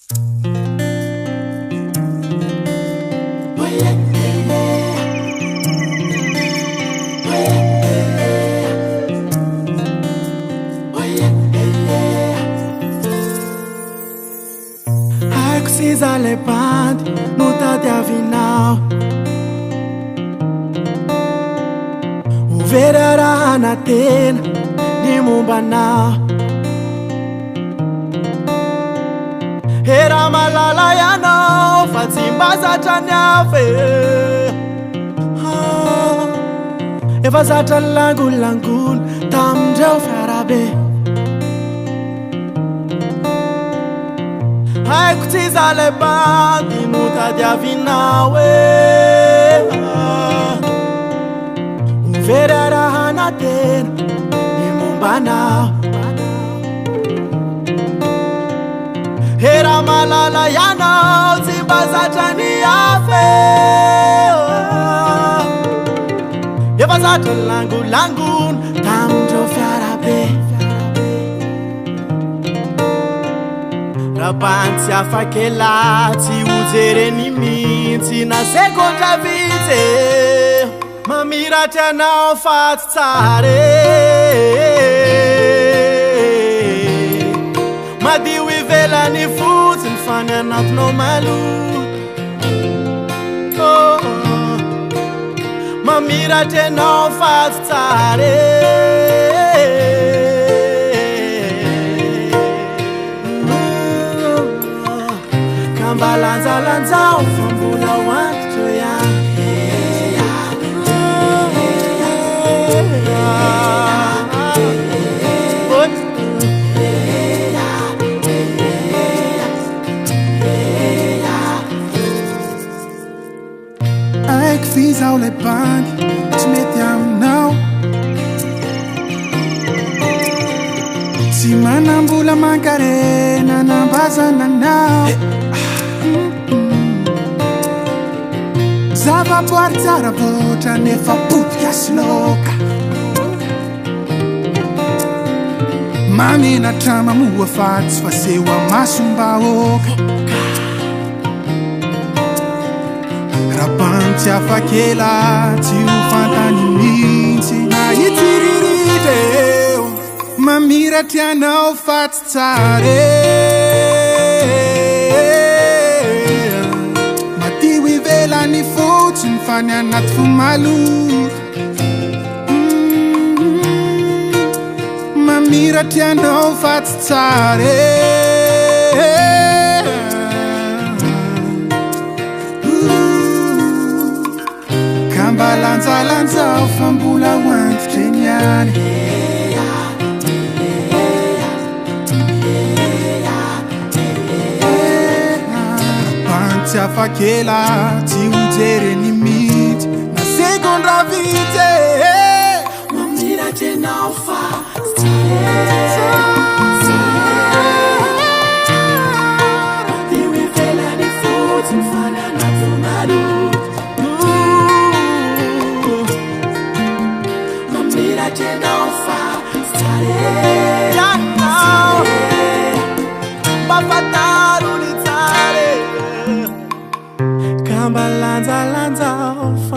Haiko siza le bandy no tadiavinao Overy raha na tena ny mombanao Era malala ianao fa tsy mba zatra ny hafa Efa zatra ny langolangony tamindreo fiarabe Haiko tsy zale bandy no tadiavinao Overy raha na tena ny mombanao Era malala ianao tsy mba zatra ny hafa Efa zatra ny langolangony tamindreo fiarabe Rabandy tsy afakela tsy hojereny mihitsy na sekondra vitsy Mamiratra anao fa tsy tsara Madio ivelany fotsiny fa ny anatinao maloto Mamiratra anao fa tsy tsara Mba lanjalanjao fa mbola hoantitro ihany Haiko fizaho le bandy tsy mety aminao Tsy manambola mankarena nambazananao Zavaboary tsara voatra nefa potika sy loka Mamenatra mamoa fa tsy fasehoa masombahoaka Rabandy tsy afakela tsy ho fantany mihitsy Na itsiriritry eo Mamiratra anao fa tsy tsara Madio ivelany fotsiny fa ny anaty fo maloto Mamiratra anao fa tsy tsara Ka mba lanjalanjao fa mbola hoantitry niany Tsy afakela tsy hojereny mihitsy na sekondra vitsy Mamiratra anao fa tsy Madio ivelany fotsiny fa ny anaty maloto Mamiratra anao fa tsy tsara Mba fantaro ny tsara Mba lanjalanjao fa